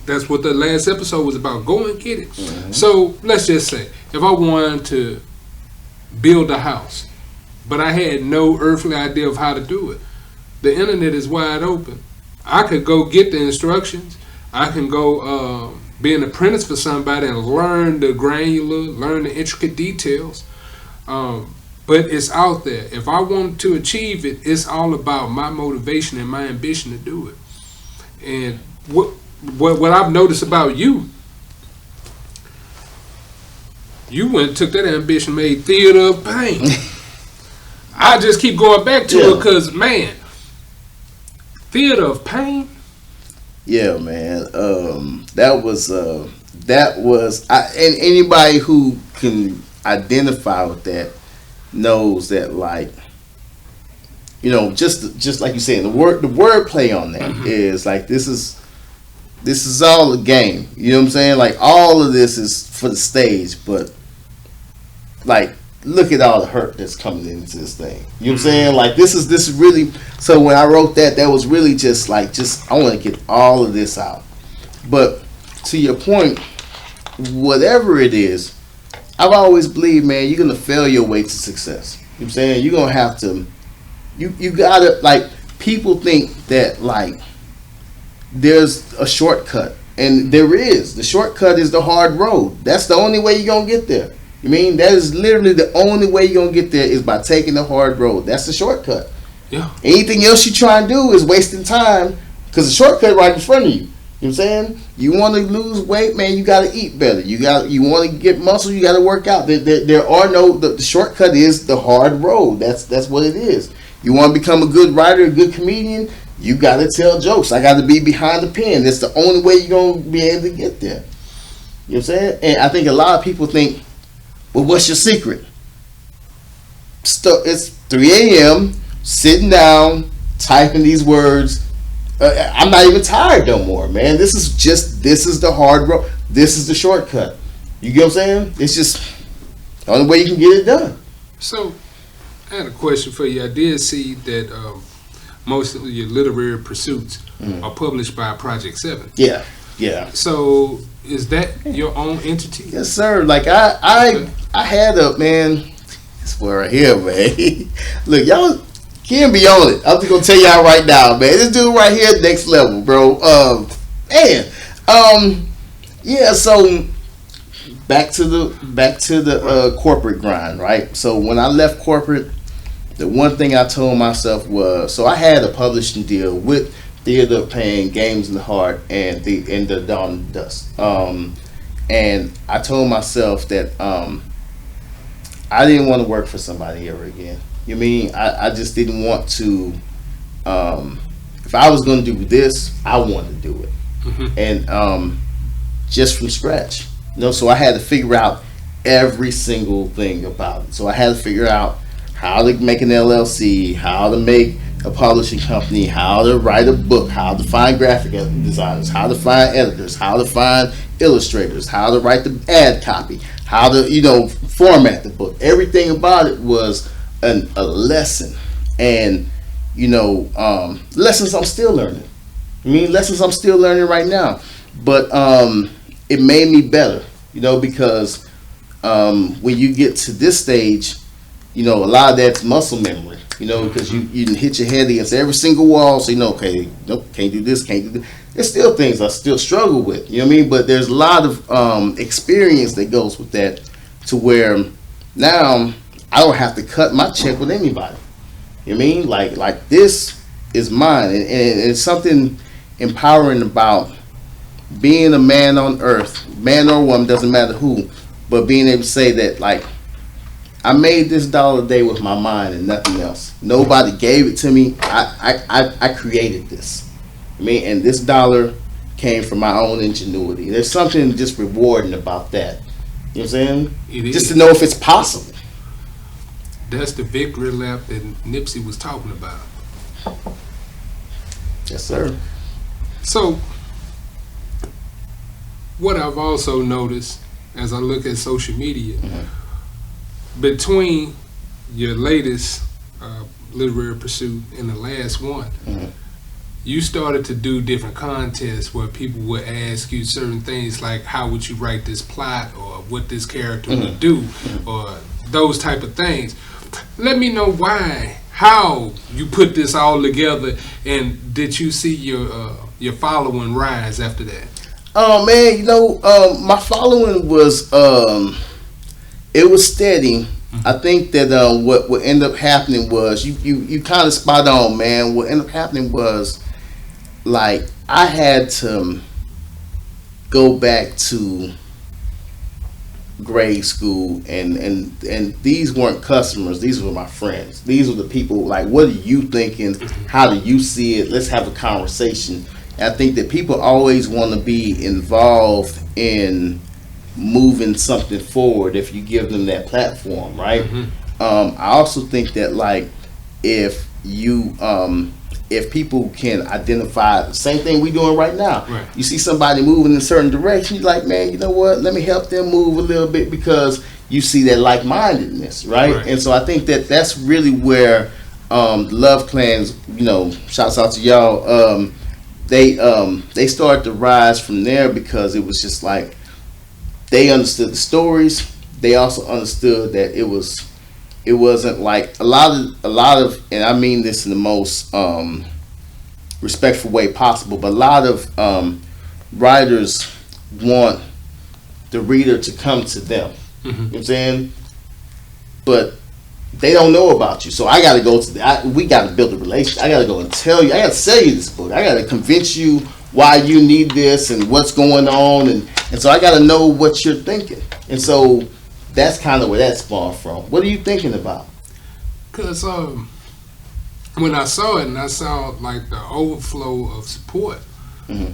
That's what the last episode was about. Go and get it. So let's just say, if I wanted to build a house, but I had no earthly idea of how to do it, the internet is wide open. I could go get the instructions. I can go be an apprentice for somebody and learn the granular, learn the intricate details. But it's out there. If I want to achieve it, it's all about my motivation and my ambition to do it. And what I've noticed about you, you went and took that ambition, made theater of pain. I just keep going back to it because, man, theater of pain. Yeah, man. That was, and anybody who can identify with that knows that, like, you know, just like you said, the word play on that is like, this is all a game. You know what I'm saying? Like, all of this is for the stage, but like, look at all the hurt that's coming into this thing. You know what I'm saying? Like, this is really, so when I wrote that was really just I want to get all of this out. But to your point, whatever it is, I've always believed, man, you're going to fail your way to success. You know what I'm saying? You're going to have to, you got to, like, people think that, like, there's a shortcut. And there is. The shortcut is the hard road. That's the only way you're going to get there. You mean? That is literally the only way you're going to get there is by taking the hard road. That's the shortcut. Yeah. Anything else you try and do is wasting time because the shortcut right in front of you. You know what I'm saying? You want to lose weight, man, you got to eat better. You want to get muscle, you got to work out. There are no, the shortcut is the hard road. That's what it is. You want to become a good writer, a good comedian, you got to tell jokes. I got to be behind the pen. That's the only way you're going to be able to get there. You know what I'm saying? And I think a lot of people think, well, what's your secret? It's 3 a.m., sitting down, typing these words. I'm not even tired no more, man. This is the hard road. This is the shortcut. You get what I'm saying? It's just the only way you can get it done. So, I had a question for you. I did see that most of your literary pursuits are published by Project 7. Yeah. So, is that your own entity? Yes, sir. Like, I had a, man, this boy right here, man. Look, y'all can't be on it. I'm just gonna tell y'all right now, man. This dude right here, next level, bro. Yeah. So back to the corporate grind, right? So when I left corporate, the one thing I told myself was, so I had a publishing deal with Theater of Pain, Games in the Heart, and the Dawn of Dust. And I told myself that I didn't want to work for somebody ever again. You mean I just didn't want to. If I was going to do this, I wanted to do it, and just from scratch. You know, so I had to figure out every single thing about it. So I had to figure out how to make an LLC, how to make a publishing company, how to write a book, how to find graphic designers, how to find editors, how to find illustrators, how to write the ad copy, how to format the book. Everything about it was a lesson, and lessons I'm still learning. Lessons I'm still learning right now, but it made me better, because when you get to this stage, a lot of that's muscle memory, because you hit your head against every single wall, so okay, nope, can't do this, can't do this. There's still things I still struggle with, but there's a lot of experience that goes with that, to where now I don't have to cut my check with anybody. Like this is mine, and it's something empowering about being a man on earth, man or woman, doesn't matter who, but being able to say that, like, I made this dollar a day with my mind and nothing else. Nobody gave it to me. I created this. And this dollar came from my own ingenuity. There's something just rewarding about that. You know what I'm saying? Just to know if it's possible. That's the victory lap that Nipsey was talking about. Yes, sir. So, what I've also noticed as I look at social media, between your latest literary pursuit and the last one, you started to do different contests where people would ask you certain things like, how would you write this plot, or what this character would do, or those type of things. Let me know how you put this all together, and did you see your following rise after that? Oh man, my following was it was steady. I think that what ended up happening was you kind of spot on, man. What ended up happening was like I had to go back to grade school, and these weren't customers. These were my friends. These were the people. Like, what are you thinking? How do you see it? Let's have a conversation. And I think that people always want to be involved in moving something forward if you give them that platform, right? I also think that like if you if people can identify the same thing we doing right now, Right. you see somebody moving in a certain direction, you're like, man, you know what? Let me help them move a little bit because you see that like-mindedness, right? Right. And so I think that that's really where the Love Clans, shouts out to y'all. They started to rise from there because it was just like they understood the stories. They also understood that it wasn't like a lot of, and I mean this in the most respectful way possible, but a lot of writers want the reader to come to them. You know what I'm saying? But they don't know about you, so I got to go to we got to build a relationship. I got to go and tell you. I got to sell you this book. I got to convince you why you need this and what's going on, and so I got to know what you're thinking. And so that's kind of where that spawned from. What are you thinking about? Because when I saw it and I saw like the overflow of support,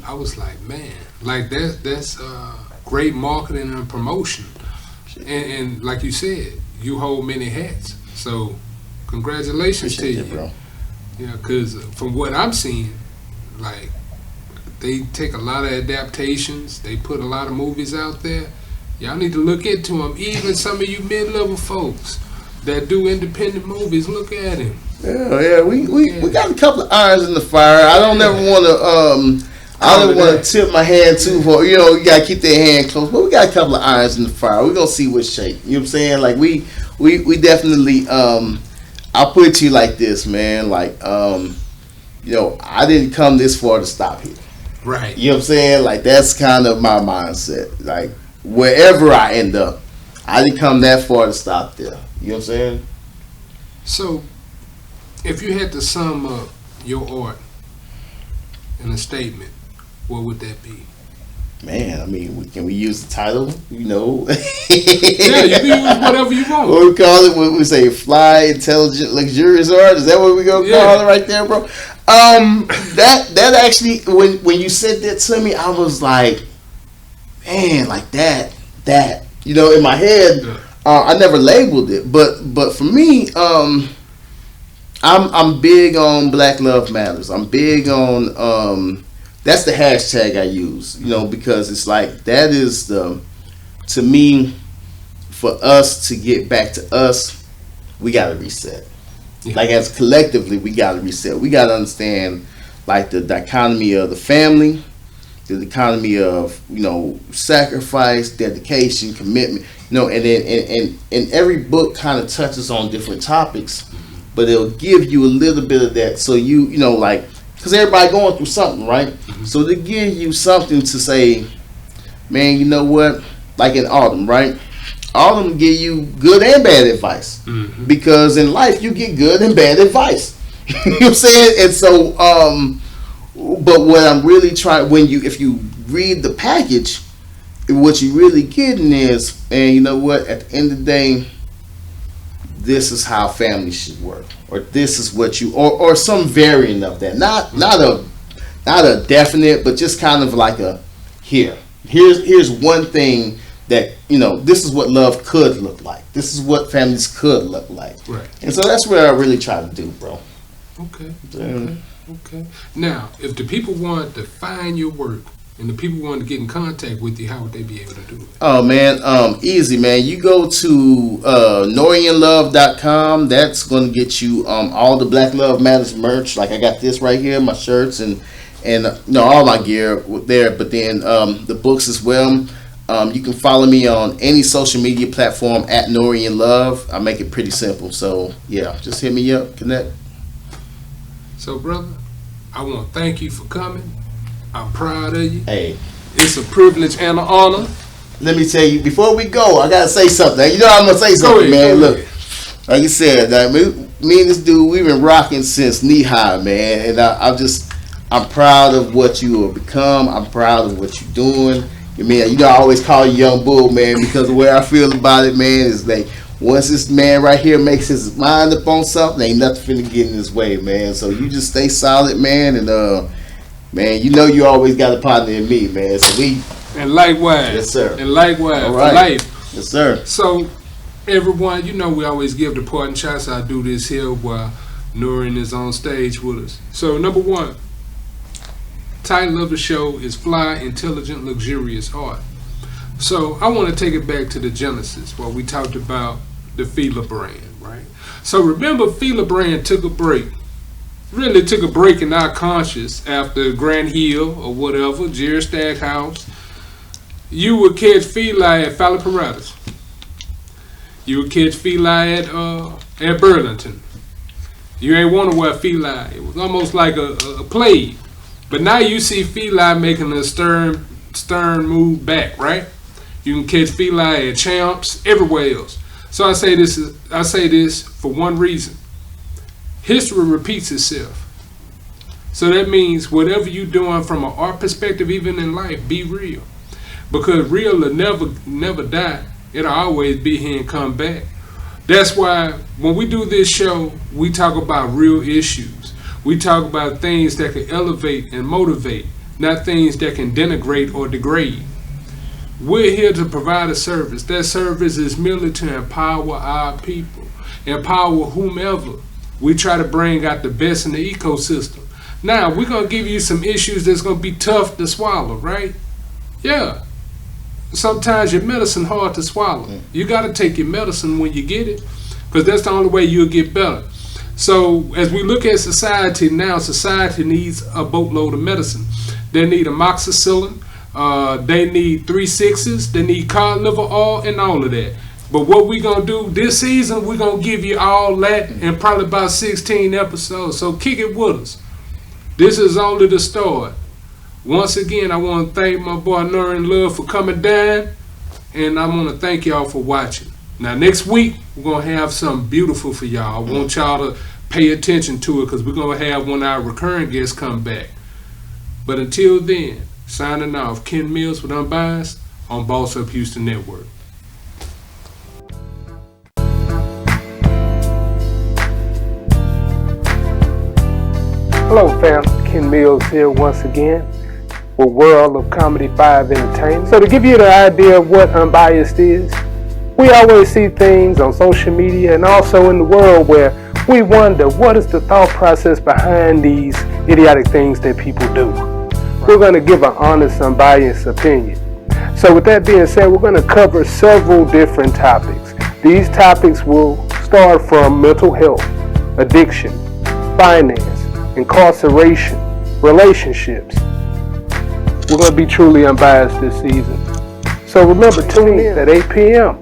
I was like, man, like that's great marketing and promotion. And like you said, you hold many hats. So congratulations to you, bro. Yeah, because from what I'm seeing, like they take a lot of adaptations. They put a lot of movies out there. Y'all need to look into them. Even some of you mid-level folks that do independent movies, look at him. Yeah, we got a couple of irons in the fire. I don't ever want to I don't want to tip my hand too far. You gotta keep their hand close. But we got a couple of irons in the fire. We're gonna see what shape. You know what I'm saying? Like we definitely I'll put it to you like this, man. Like I didn't come this far to stop here. Right. You know what I'm saying? Like that's kind of my mindset. Like wherever I end up, I didn't come that far to stop there. You know what I'm saying? So, if you had to sum up your art in a statement, what would that be? Man, I mean, can we use the title? Yeah, you can use whatever you want. What we call it? What we say? Fly, intelligent, luxurious art. Is that what we gonna call it right there, bro? That actually, when you said that to me, I was like, man, like that. In my head, I never labeled it, but for me, I'm big on Black Love Matters. I'm big on that's the hashtag I use, because it's like that is to me, for us to get back to us, we gotta reset. Yeah. Like as collectively, we gotta reset. We gotta understand like the dichotomy of the family, the economy of sacrifice, dedication, commitment. And every book kind of touches on different topics, but it'll give you a little bit of that. So because everybody going through something, right? So to give you something to say, man, you know what? Like in Autumn, right? Autumn give you good and bad advice, because in life you get good and bad advice. You know what I'm saying? And so, but what I'm really trying, if you read the package, what you really getting is, and you know what? At the end of the day, this is how family should work, or this is what you, or some variant of that. Not a definite, but just kind of like here's one thing that this is what love could look like. This is what families could look like. Right. And so that's what I really try to do, bro. Okay. Now, if the people want to find your work and the people want to get in contact with you, how would they be able to do it? Oh man, easy, man. You go to NorianLove.com. That's going to get you all the Black Love Matters merch. Like I got this right here, my shirts and all my gear there. But then the books as well. You can follow me on any social media platform at Norian Love. I make it pretty simple. So yeah, just hit me up, connect. So brother, I want to thank you for coming. I'm proud of you. Hey, It's a privilege and an honor. Let me tell you, before we go, I gotta say something. You know I'm gonna say something, man. Look, like you said, me and this dude, we've been rocking since knee high, man. And I'm proud of what you have become. I'm proud of what you're doing. I always call you Young Bull, man, because the way I feel about it, man, is like once this man right here makes his mind up on something, ain't nothing finna get in his way, man. So you just stay solid, man, and man, you always got a partner in me, man. So and likewise. Yes, sir. And likewise all right. for life. Yes, sir. So everyone, we always give the parting shots. I do this here while Norian is on stage with us. So number one, title of the show is Fly, Intelligent, Luxurious Art. So I want to take it back to the genesis where we talked about the F.I.L.A brand, right? So remember, F.I.L.A brand took a break. Really took a break in our conscious after Grand Hill or whatever, Jerry Stackhouse. You would catch F.I.L.A at F.I.L.A Paratus. You would catch F.I.L.A at Burlington. You ain't want to wear F.I.L.A. It was almost like a plague. But now you see F.I.L.A making a stern move back, right? You can catch F.I.L.A at Champs, everywhere else. So I say this for one reason. History repeats itself. So that means whatever you're doing from an art perspective, even in life, be real. Because real will never die. It'll always be here and come back. That's why when we do this show, we talk about real issues. We talk about things that can elevate and motivate, not things that can denigrate or degrade. We're here to provide a service. That service is merely to empower our people, empower whomever. We try to bring out the best in the ecosystem. Now, we're going to give you some issues that's going to be tough to swallow, right? Yeah. Sometimes your medicine hard to swallow. You got to take your medicine when you get it, because that's the only way you'll get better. So as we look at society now, society needs a boatload of medicine. They need amoxicillin, they need 3-6s, they need cod liver oil, and all of that. But what we're going to do this season, we're going to give you all that in probably about 16 episodes. So kick it with us. This is only the start. Once again, I want to thank my boy Norian Love for coming down. And I want to thank y'all for watching. Now, next week, we're going to have something beautiful for y'all. I want y'all to pay attention to it because we're going to have one of our recurring guests come back. But until then, signing off, Ken Mills with Unbiased on Boss Up Houston Network. Hello fam, Ken Mills here once again with World of Comedy 5 Entertainment. So to give you the idea of what Unbiased is, we always see things on social media and also in the world where we wonder what is the thought process behind these idiotic things that people do. We're going to give an honest, unbiased opinion. So with that being said, we're going to cover several different topics. These topics will start from mental health, addiction, finance, incarceration, relationships. We're going to be truly unbiased this season. So remember, tune in at 8 p.m.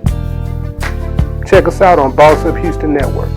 Check us out on Boss Up Houston Network.